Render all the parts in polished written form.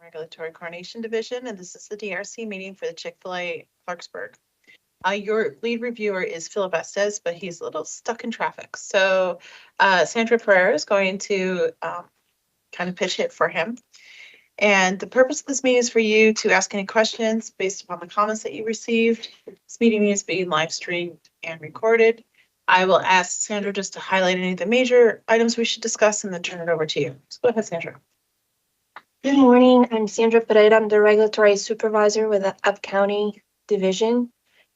Regulatory Coordination Division, and this is the DRC meeting for the Chick-fil-A Clarksburg. Your lead reviewer is Philip Estes, but he's a little stuck in traffic. So Sandra Pereira is going to kind of pitch it for him. And the purpose of this meeting is for you to ask any questions based upon the comments that you received. This meeting is being live streamed and recorded. I will ask Sandra just to highlight any of the major items we should discuss and then turn it over to you. So go ahead, Sandra. Good morning. I'm Sandra Pereira. I'm the regulatory supervisor with the Up County Division.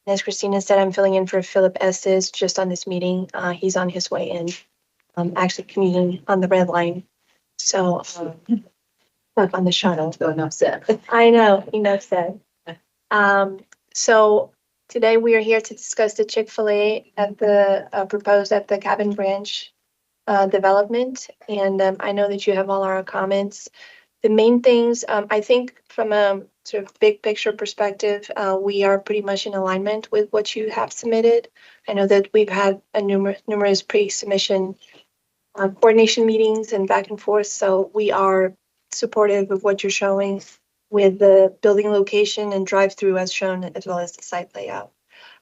As Christina said, I'm filling in for Philip Estes just on this meeting. He's on his way in. I'm actually commuting on the red line. So stuck on the shuttle. So enough said. I know, enough said. So today we are here to discuss the Chick-fil-A at the proposed at the Cabin Branch development. And I know that you have all our comments. The main things, I think from a sort of big picture perspective, we are pretty much in alignment with what you have submitted. I know that we've had a numerous pre-submission coordination meetings and back and forth, so we are supportive of what you're showing with the building location and drive-through as shown, as well as the site layout.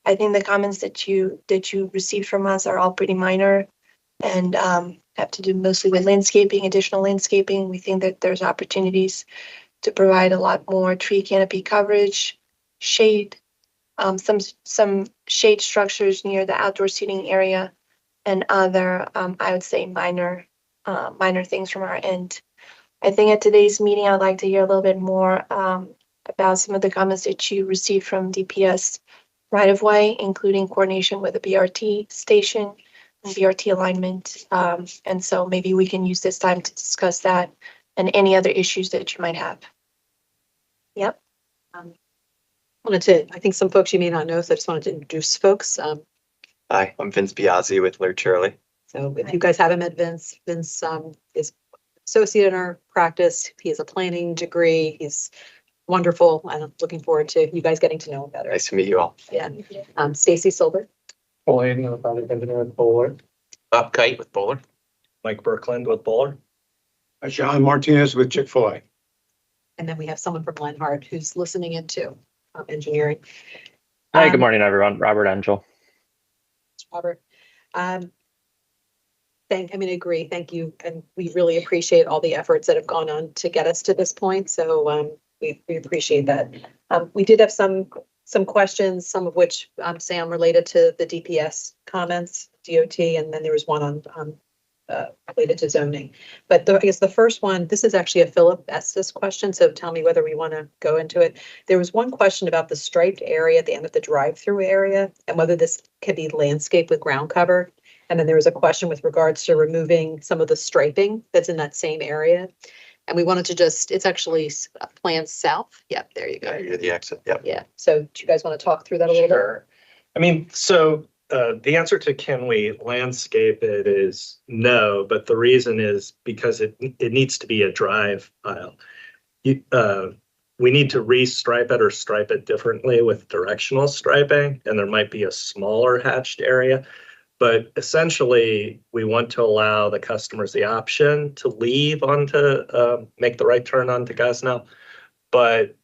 I think the comments that you received from us are all pretty minor and have to do mostly with landscaping, additional landscaping. We think that there's opportunities to provide a lot more tree canopy coverage, shade, some shade structures near the outdoor seating area, and other, I would say, minor things from our end. I think at today's meeting, I'd like to hear a little bit more about some of the comments that you received from DPS right-of-way, including coordination with the BRT station and BRT alignment. And so maybe we can use this time to discuss that and any other issues that you might have. Yep. I think some folks you may not know, so I just wanted to introduce folks. Hi, I'm Vince Biazzi with Laird Shirley. So if you guys haven't met Vince is associate in our practice. He has a planning degree. He's wonderful. I'm looking forward to you guys getting to know him better. Nice to meet you all. Yeah. Stacy Silver. Pauline, project engineer with Bowler. Bob Kite with Bowler. Mike Birkland with Bowler. John Martinez with Chick-fil-A. And then we have someone from Lenhart who's listening into engineering. Hi, good morning, everyone. Robert Angel. Robert. I agree. Thank you. And we really appreciate all the efforts that have gone on to get us to this point. So we appreciate that. We did have some questions, some of which, Sam, related to the DPS comments, DOT, and then there was one on related to zoning. But I guess the first one, this is actually a Philip Estes question, so tell me whether we want to go into it. There was one question about the striped area at the end of the drive-through area and whether this could be landscaped with ground cover. And then there was a question with regards to removing some of the striping that's in that same area. And we wanted to it's actually planned south. Yep, there you go. Yeah, you're the exit. Yep. Yeah. So do you guys want to talk through that a little Sure. I mean, so the answer to can we landscape it is no, but the reason is because it needs to be a drive aisle. We need to restripe it or stripe it differently with directional striping, and there might be a smaller hatched area. But essentially, we want to allow the customers the option to leave onto, make the right turn onto Gosnell. But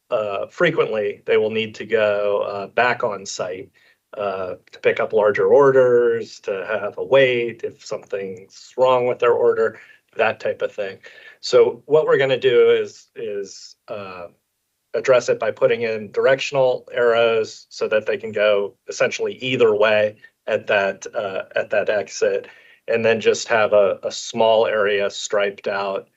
frequently, they will need to go back on site to pick up larger orders, to have a wait if something's wrong with their order, that type of thing. So what we're going to do is address it by putting in directional arrows so that they can go essentially either way at that exit, and then just have a small area striped out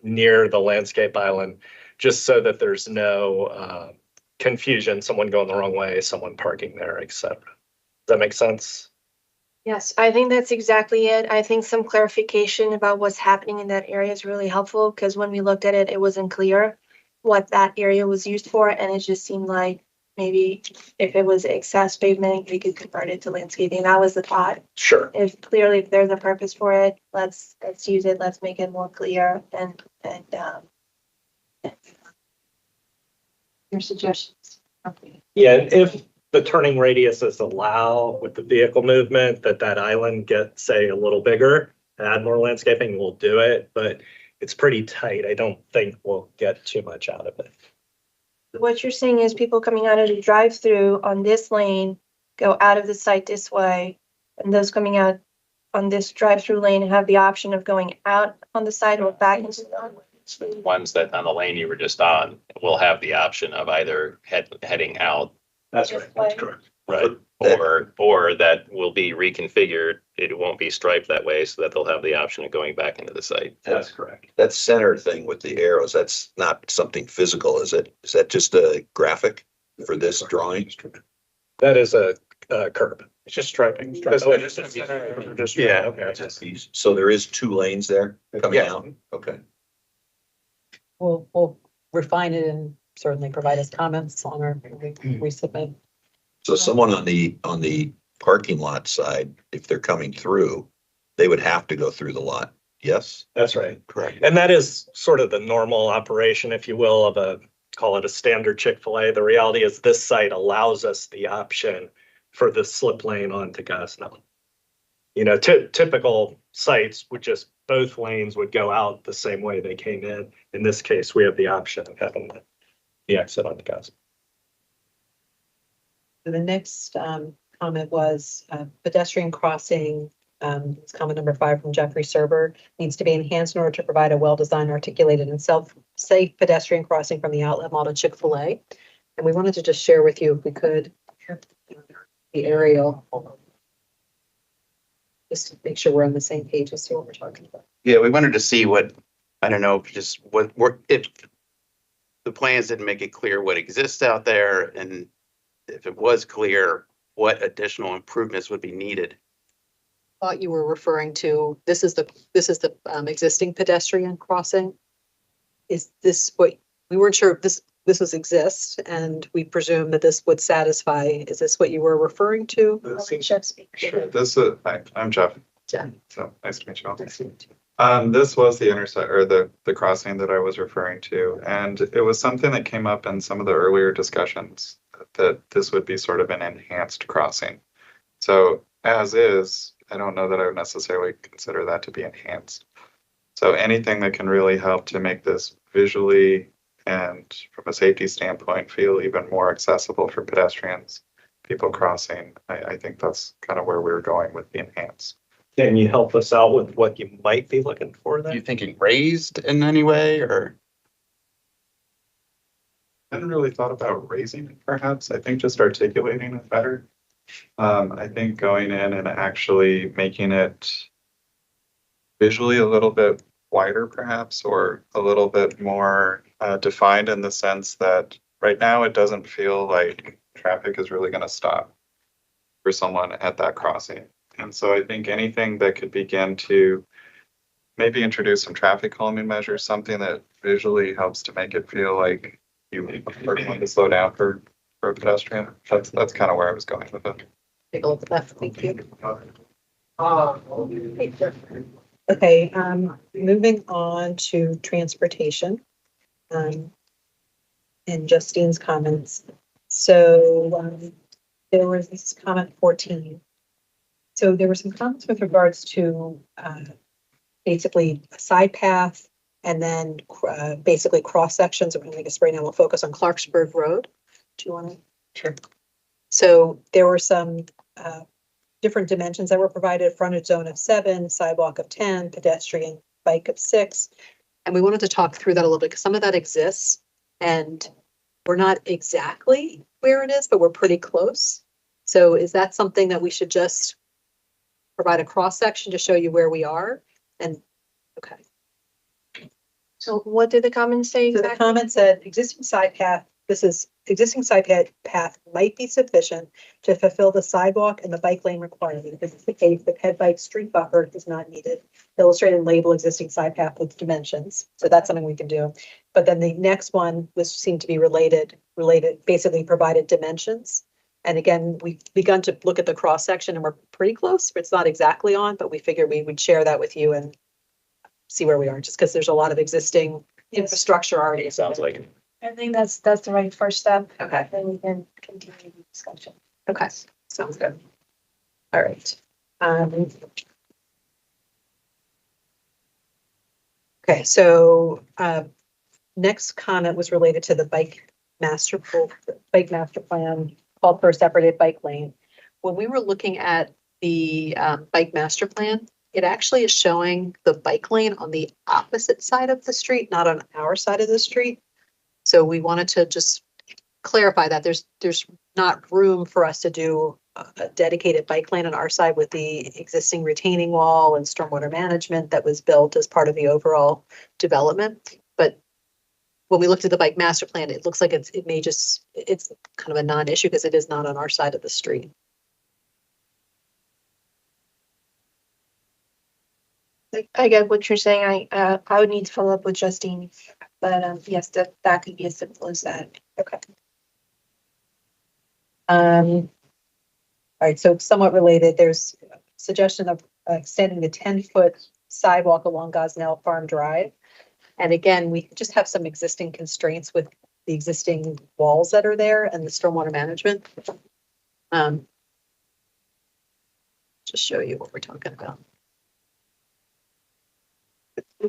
near the landscape island, just so that there's no confusion, someone going the wrong way, someone parking there, etc. Does that make sense? Yes, I think that's exactly it. I think some clarification about what's happening in that area is really helpful, because when we looked at it, it wasn't clear what that area was used for, and it just seemed like maybe if it was excess pavement, we could convert it to landscaping. That was the thought. Sure. If there's a purpose for it, let's use it. Let's make it more clear and your suggestions. Okay. Yeah, if the turning radiuses allow with the vehicle movement that island get, say, a little bigger, add more landscaping, we'll do it. But it's pretty tight. I don't think we'll get too much out of it. What you're saying is people coming out of the drive-through on this lane go out of the site this way, and those coming out on this drive-through lane have the option of going out on the side or back into the. The ones that on the lane you were just on will have the option of either heading out, That's right. That's correct. right? or that will be reconfigured. It won't be striped that way, so that they'll have the option of going back into the site. That's correct. That center thing with the arrows, that's not something physical, is it? Is that just a graphic for this drawing? That is a curb. It's just striping. Yeah, okay. So there is 2 lanes there coming Yeah. out? Okay. We'll refine it and certainly provide us comments on our resubmit. So someone on the parking lot side, if they're coming through, they would have to go through the lot. Yes? That's right. Correct. And that is sort of the normal operation, if you will, of call it a standard Chick-fil-A. The reality is this site allows us the option for the slip lane onto Gosnell. You know, typical sites would just, both lanes would go out the same way they came in. In this case, we have the option of having the exit onto Gosnell. The next comment was pedestrian crossing. It's comment number 5 from Jeffrey Serber, needs to be enhanced in order to provide a well-designed, articulated, and safe pedestrian crossing from the outlet mall to Chick-fil-A. And we wanted to just share with you, if we could, the aerial. Just to make sure we're on the same page and see what we're talking about. Yeah, we wanted to see what, I don't know, just what if the plans didn't make it clear what exists out there, and if it was clear, what additional improvements would be needed. Thought you were referring to, this is the existing pedestrian crossing. Is this what, we weren't sure if this was exists, and we presume that this would satisfy. Is this what you were referring to? Jeff speak. Sure, hi, I'm Jeff. Jeff. So nice to meet you all. This was the intersect or the crossing that I was referring to, and it was something that came up in some of the earlier discussions that this would be sort of an enhanced crossing. So as is, I don't know that I would necessarily consider that to be enhanced. So anything that can really help to make this visually and from a safety standpoint feel even more accessible for pedestrians, people crossing, I think that's kind of where we're going with the enhance. Can you help us out with what you might be looking for Are you there? thinking raised in any way, or? I hadn't really thought about raising it perhaps. I think just articulating it better. I think going in and actually making it visually a little bit wider perhaps, or a little bit more defined in the sense that right now it doesn't feel like traffic is really going to stop for someone at that crossing. And so I think anything that could begin to maybe introduce some traffic calming measures, something that visually helps to make it feel like you are going to slow down for a pedestrian. That's kind of where I was going with it. Take a look at that. Thank you. Okay, moving on to transportation. And Justine's comments. So there was this comment 14. So there were some comments with regards to basically a side path and then basically cross sections. I guess right now we'll focus on Clarksburg Road. Do you want to? Sure. So there were some different dimensions that were provided: frontage zone of 7, sidewalk of 10, pedestrian bike of 6. And we wanted to talk through that a little bit because some of that exists and we're not exactly where it is, but we're pretty close. So is that something that we should just provide a cross section to show you where we are? And okay. So what did the comments say So the exactly? comment said existing side path, this is existing side path might be sufficient to fulfill the sidewalk and the bike lane requirement. If this is the case, the ped bike street buffer is not needed. Illustrate and label existing side path with dimensions. So that's something we can do. But then the next one was seemed to be related, basically provided dimensions. And again, we've begun to look at the cross section and we're pretty close. It's not exactly on, but we figured we would share that with you and see where we are, just because there's a lot of existing infrastructure already. It sounds like. I think that's the right first step. Okay. Then we can continue the discussion. Okay, sounds good. All right. Okay, so next comment was related to the bike master plan, called for a separated bike lane. When we were looking at the bike master plan, it actually is showing the bike lane on the opposite side of the street, not on our side of the street. So we wanted to just clarify that there's not room for us to do a dedicated bike lane on our side with the existing retaining wall and stormwater management that was built as part of the overall development. But when we looked at the bike master plan, it looks like it's kind of a non-issue because it is not on our side of the street. I get what you're saying. I would need to follow up with Justine, but yes, that could be as simple as that. Okay. All right, so somewhat related, there's a suggestion of extending the 10-foot sidewalk along Gosnell Farm Drive. And again, we just have some existing constraints with the existing walls that are there and the stormwater management. Just show you what we're talking about. I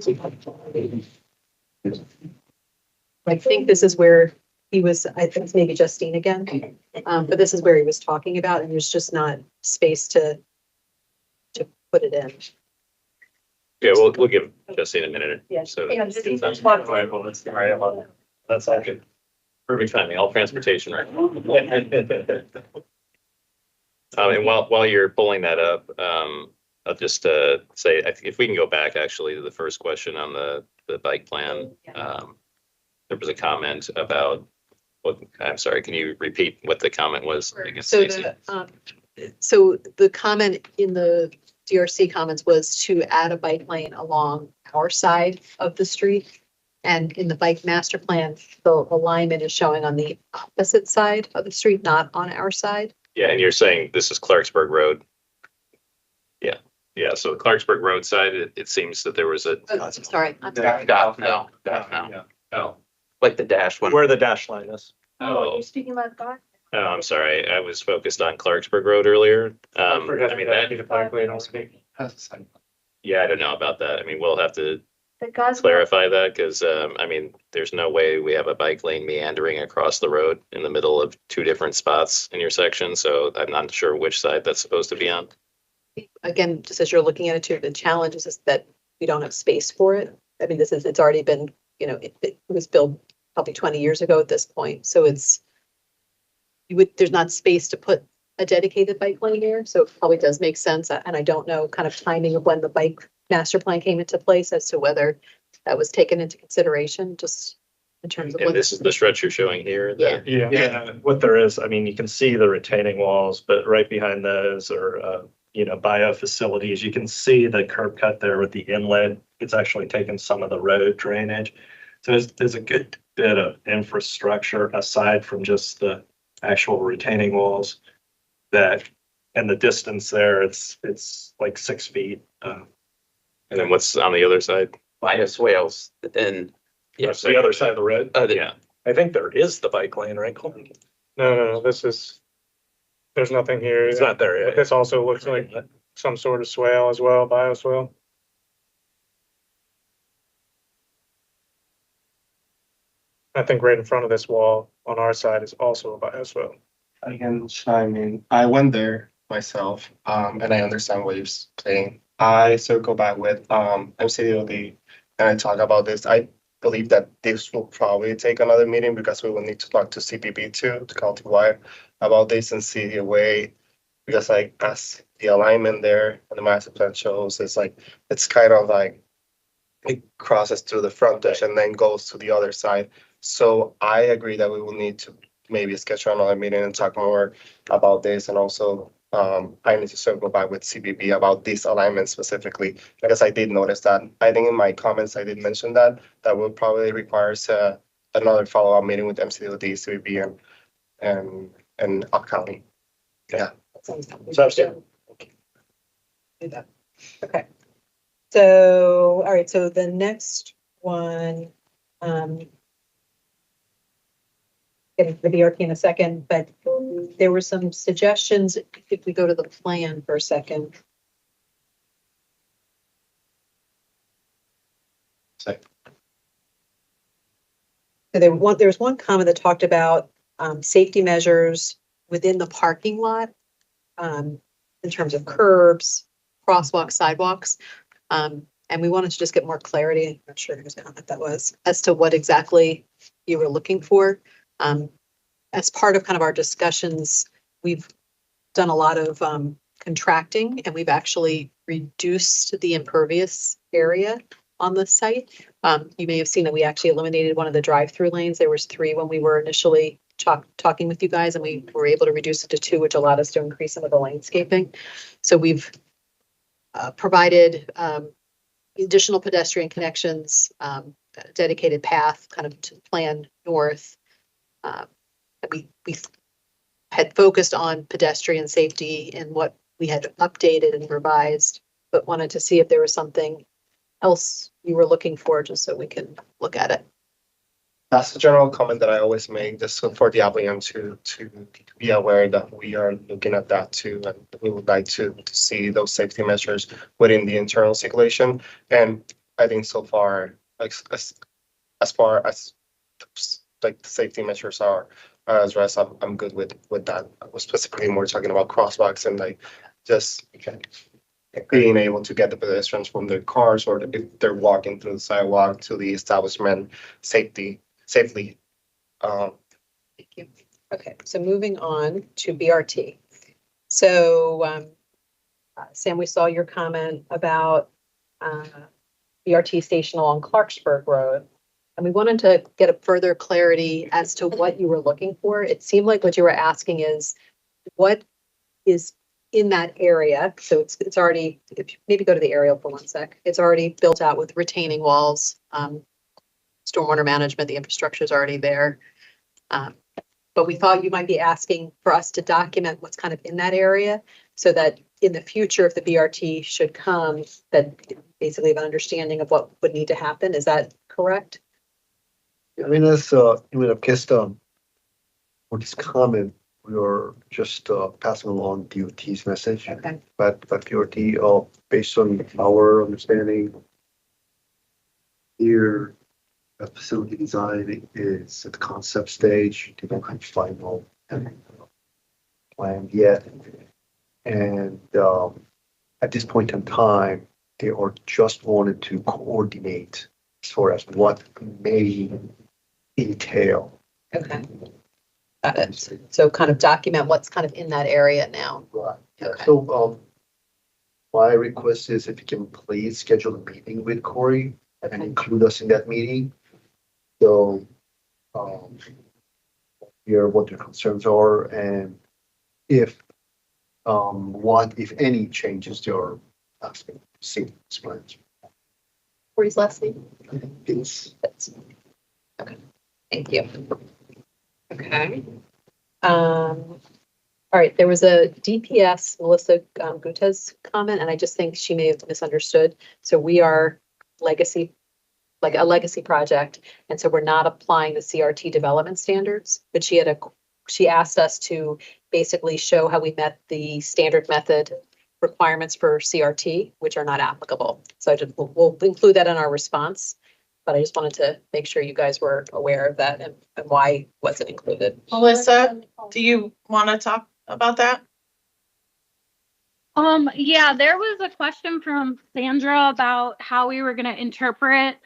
think this is where he was, I think it's maybe Justine again, but this is where he was talking about, and there's just not space to put it in. Yeah, we'll give Justine a minute. Yeah. So Yeah, that's Justine, all right. Well, that's all right. Well, that's all good. Perfect timing. All transportation, right? And while you're pulling that up, I'll just say, I think if we can go back actually to the first question on the bike plan. There was a comment about what, I'm sorry, can you repeat what the comment was? I guess, So Stacy? so the comment in the DRC comments was to add a bike lane along our side of the street. And in the bike master plan, the alignment is showing on the opposite side of the street, not on our side. Yeah, and you're saying this is Clarksburg Road? Yeah, yeah, so Clarksburg Road side, it seems that there was a. Sorry. I'm No. Oh, Like the dash one. Where the dash line is. Oh, you're speaking about God? oh, I'm sorry, I was focused on Clarksburg Road earlier. I mean, that, yeah, I don't know about that. I mean, we'll have to The God's clarify that because, I mean, there's no way we have a bike lane meandering across the road in the middle of two different spots in your section. So I'm not sure which side that's supposed to be on. Again, just as you're looking at it too, the challenge is that we don't have space for it. I mean, it's already been, it was built probably 20 years ago at this point. So there's not space to put a dedicated bike lane here. So it probably does make sense. And I don't know kind of timing of when the bike master plan came into place as to whether that was taken into consideration, just in terms of. And this is the stretch you're showing here. Yeah. Yeah, what there is, I mean, you can see the retaining walls, but right behind those are, bio facilities. You can see the curb cut there with the inlet. It's actually taken some of the road drainage. So there's a good bit of infrastructure aside from just the actual retaining walls and the distance there, it's like 6 feet. And then what's on the other side? Bioswales, and Yes, the other side of the road. Yeah. I think there is the bike lane, right, Colton? No, there's nothing here. It's not there But yet. this also looks like some sort of swale as well, bioswale. I think right in front of this wall on our side is also a bioswale. I can chime in. I went there myself, and I understand what you're saying. I circle back with MCDOD and I talk about this. I believe that this will probably take another meeting because we will need to talk to CPB too, to countywide, about this and see a way. Because like as the alignment there and the master plan shows, it's kind of like it crosses through the frontage and then goes to the other side. So I agree that we will need to maybe schedule another meeting and talk more about this. And also, I need to circle back with CBB about this alignment specifically, because I did notice that. I think in my comments, I did mention that will probably requires another follow-up meeting with MCDOD, CBB, and Up County. Yeah. Sounds good. Do that. Okay. So, all right, so the next one, getting to the BRP in a second, but there were some suggestions, if we go to the plan for a second. Say. So there's one comment that talked about safety measures within the parking lot in terms of curbs, crosswalks, sidewalks. And we wanted to just get more clarity. I'm not sure whose comment that was, as to what exactly you were looking for. As part of kind of our discussions, we've done a lot of contracting, and we've actually reduced the impervious area on the site. You may have seen that we actually eliminated one of the drive-through lanes. There was 3 when we were initially talking with you guys, and we were able to reduce it to 2, which allowed us to increase some of the landscaping. So we've provided additional pedestrian connections, dedicated path kind of to plan north. We had focused on pedestrian safety and what we had updated and revised, but wanted to see if there was something else you were looking for, just so we can look at it. That's the general comment that I always make, just so for the applicant to be aware that we are looking at that too, and we would like to see those safety measures within the internal circulation. And I think so far, like as far as like the safety measures are addressed, I'm good with that. I was specifically more talking about crosswalks and like just being able to get the pedestrians from their cars, or if they're walking through the sidewalk to the establishment safely. Thank you. Okay, so moving on to BRT. So Sam, we saw your comment about BRT station along Clarksburg Road. And we wanted to get a further clarity as to what you were looking for. It seemed like what you were asking is what is in that area. So it's already, if you maybe go to the aerial for 1 sec. It's already built out with retaining walls, stormwater management, the infrastructure is already there. But we thought you might be asking for us to document what's kind of in that area, so that in the future, if the BRT should come, that basically have an understanding of what would need to happen. Is that correct? I mean, as you would have guessed, for this comment, we are just passing along DOT's message. Okay. But BRT, based on our understanding, here, the facility design is at the concept stage. They don't have final plan yet. And at this point in time, they are just wanted to coordinate as far as what may entail. Okay. Got it. So kind of document what's kind of in that area now. Right. Okay. So my request is if you can please schedule a meeting with Corey and Okay. include us in that meeting. So hear what their concerns are, and if what, if any, changes they are asking to see these plans. Corey's last name? It's Okay, thank you. Okay. All right, there was a DPS, Melissa Gutes comment, and I just think she may have misunderstood. So we are legacy, like a legacy project, and so we're not applying the CRT development standards, but she asked us to basically show how we met the standard method requirements for CRT, which are not applicable. So we'll include that in our response, but I just wanted to make sure you guys were aware of that and why it wasn't included. Melissa, do you want to talk about that? Yeah, there was a question from Sandra about how we were going to interpret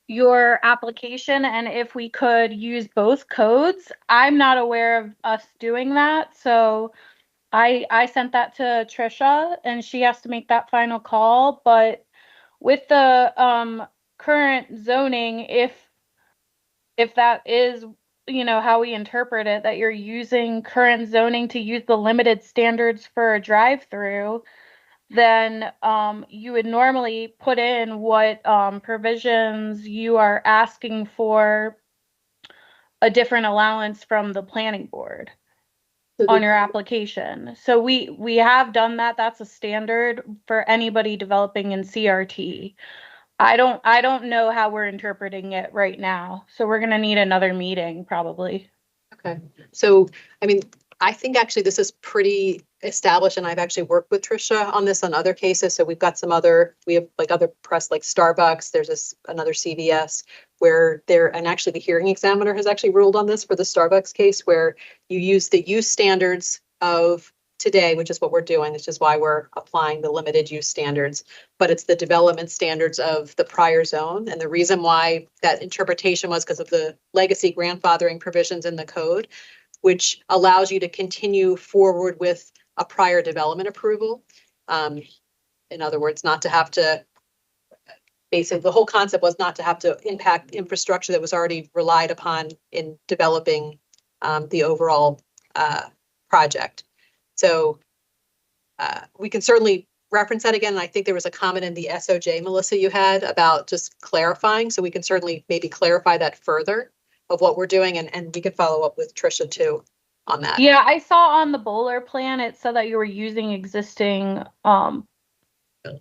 your application and if we could use both codes. I'm not aware of us doing that, so I sent that to Trisha and she has to make that final call. But with the current zoning, if that is, you know, how we interpret it, that you're using current zoning to use the limited standards for a drive-through, then you would normally put in what provisions you are asking for a different allowance from the planning board on your application. So we have done that. That's a standard for anybody developing in CRT. I don't know how we're interpreting it right now. So we're gonna need another meeting probably. Okay, so I mean, I think actually this is pretty established, and I've actually worked with Tricia on this on other cases. So we've got we have like other press like Starbucks, there's another CVS where and actually the hearing examiner has actually ruled on this for the Starbucks case where you use the use standards of today, which is what we're doing, which is why we're applying the limited use standards, but it's the development standards of the prior zone. And the reason why that interpretation was because of the legacy grandfathering provisions in the code, which allows you to continue forward with a prior development approval. In other words, not to have to, basically, the whole concept was not to have to impact infrastructure that was already relied upon in developing the overall project. So we can certainly reference that again. And I think there was a comment in the SOJ, Melissa, you had about just clarifying. So we can certainly maybe clarify that further of what we're doing, and we can follow up with Tricia too on that. Yeah, I saw on the Bowler plan, it said that you were using existing,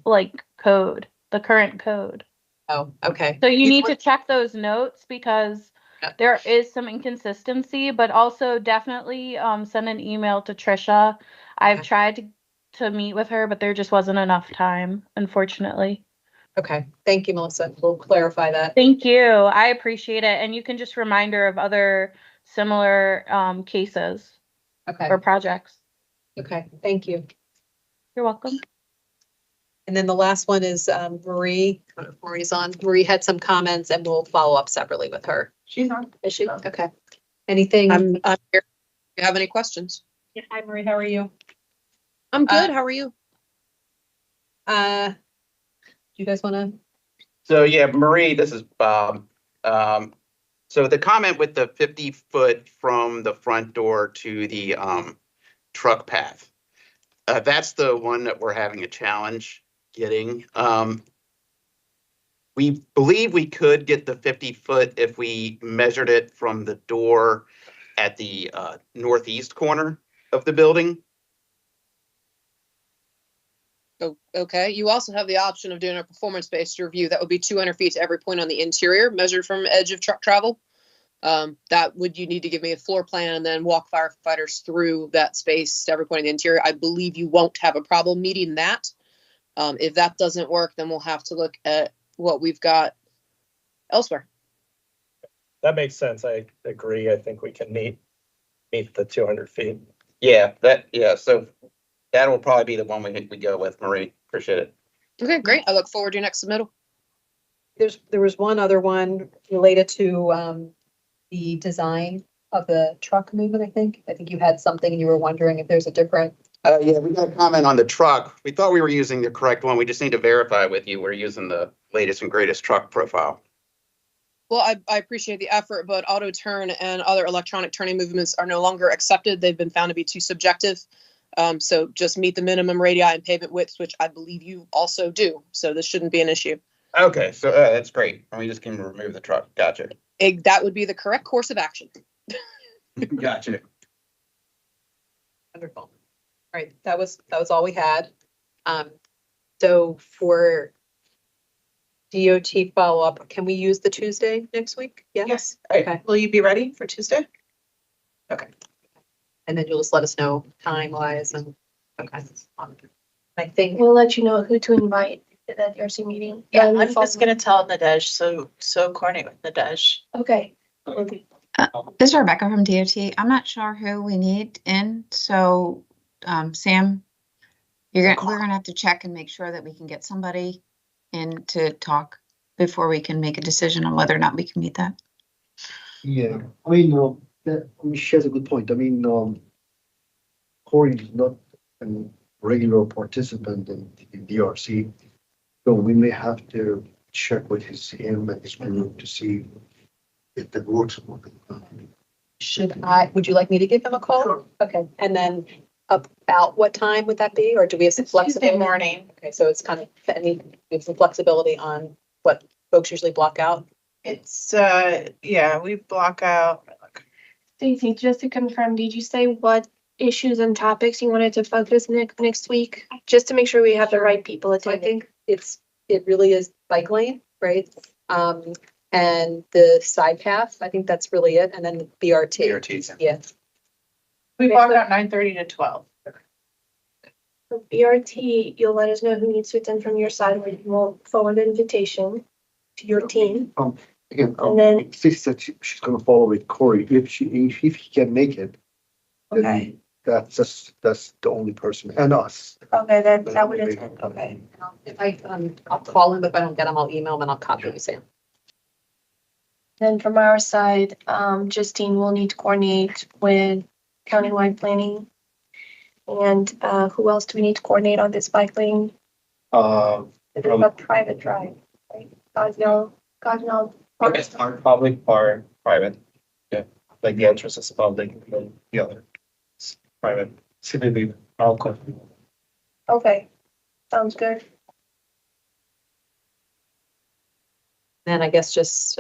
like code, the current code. Oh, okay. So you need to check those notes because Yeah. there is some inconsistency, but also definitely, send an email to Tricia. I've Okay. tried to meet with her, but there just wasn't enough time, unfortunately. Okay, thank you, Melissa. We'll clarify that. Thank you. I appreciate it. And you can just remind her of other similar cases Okay, or projects. okay, thank you. You're welcome. And then the last one is Marie. I don't know if Marie's on. Marie had some comments and we'll follow up separately with her. She's on. Is she? Okay. Anything? I'm here. If you have any questions? Yeah, hi, Marie. How are you? I'm good. How are you? Do you guys want to? So yeah, Marie, this is Bob. So the comment with the 50-foot from the front door to the truck path, that's the one that we're having a challenge getting. We believe we could get the 50-foot if we measured it from the door at the northeast corner of the building. Oh, okay. You also have the option of doing a performance-based review. That would be 200 feet to every point on the interior, measured from edge of truck travel. You need to give me a floor plan and then walk firefighters through that space to every point in the interior. I believe you won't have a problem meeting that. If that doesn't work, then we'll have to look at what we've got elsewhere. That makes sense. I agree. I think we can meet the 200 feet. Yeah, so that will probably be the one we go with, Marie. Appreciate it. Okay, great. I look forward to your next submittal. There was one other one related to the design of the truck movement, I think. I think you had something and you were wondering if there's a different. Yeah, we got a comment on the truck. We thought we were using the correct one. We just need to verify with you. We're using the latest and greatest truck profile. Well, I appreciate the effort, but auto turn and other electronic turning movements are no longer accepted. They've been found to be too subjective. So just meet the minimum radii and pavement widths, which I believe you also do. So this shouldn't be an issue. Okay, so that's great. We just can remove the truck. Gotcha. That would be the correct course of action. Gotcha. Wonderful. All right, that was all we had. So for DOT follow-up, can we use the Tuesday next week? Yeah? Yes. Okay. Will you be ready for Tuesday? Okay. And then you'll just let us know time-wise and, okay. I think, We'll let you know who to invite to that DRC meeting. Yeah, I'm just gonna tell Nadej, so coordinate with Nadej. Okay. This is Rebecca from DOT. I'm not sure who we need in, so Sam, we're gonna have to check and make sure that we can get somebody in to talk before we can make a decision on whether or not we can meet that. Yeah, I mean, she has a good point. I mean, Corey is not a regular participant in DRC, so we may have to check with him and his group to see if that works. would you like me to give him a call? Sure. Okay, and then about what time would that be, or do we have some Tuesday flexibility? morning. Okay, so it's kind of, we have some flexibility on what folks usually block out. It's, yeah, we block out. Stacy, just to confirm, did you say what issues and topics you wanted to focus next week? Just to make sure we have the right people So I attending. think it really is bike lane, right? And the side path, I think that's really it, and then the BRT. BRTs. Yeah. We walked out 9:30 to 12. For BRT, you'll let us know who needs to attend from your side, and we'll forward an invitation to your team. Again, And then, Stacy said she's gonna follow with Corey. If he can make it, then okay, that's the only person, and us. okay, that would attend, okay. If I'll call him, if I don't get him, I'll email him and I'll copy you, Sam. Then from our side, Justine will need to coordinate with countywide planning. And who else do we need to coordinate on this bike lane? It's a private drive, right? Gosnell. Okay, part public, part private. Yeah, like the entrance is public, and the other is private. Simply, I'll call. Okay, sounds good. Then I guess just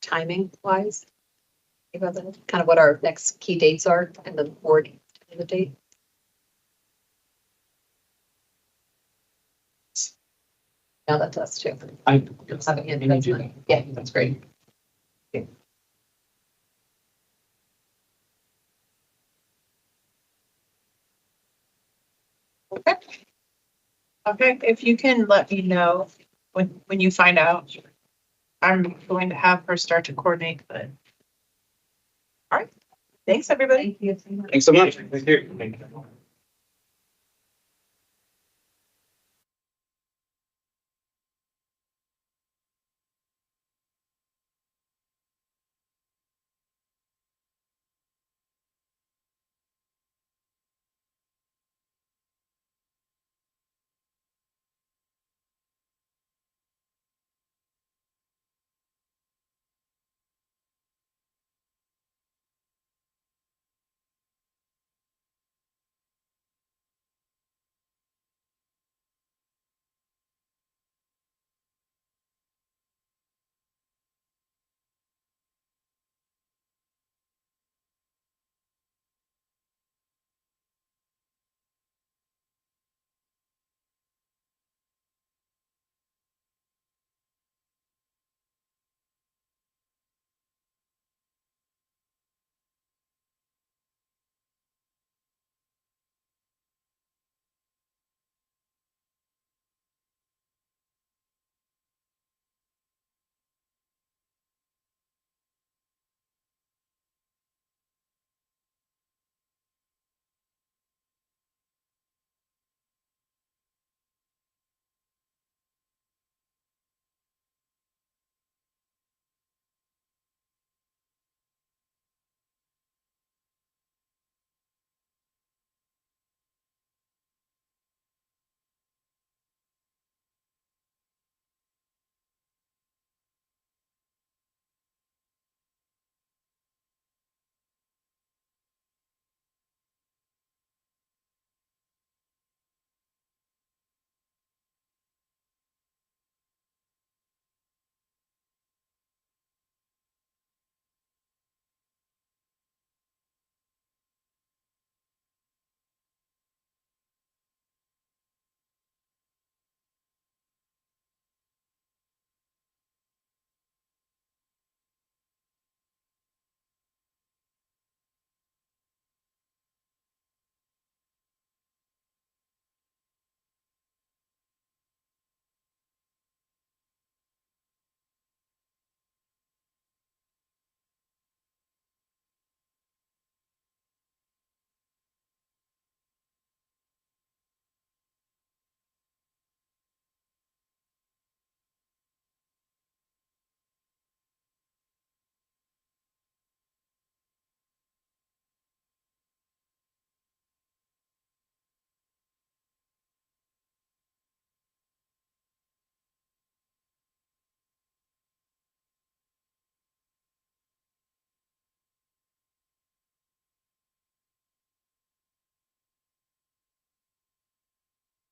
timing wise. Kind of what our next key dates are and the board and the date. Yeah, that's us too. I Having it, that's fine. Yeah, that's great. Okay. Okay, if you can let me know when you find out. I'm going to have her start to coordinate, but. All right, thanks, everybody. Thanks so much. Thank you.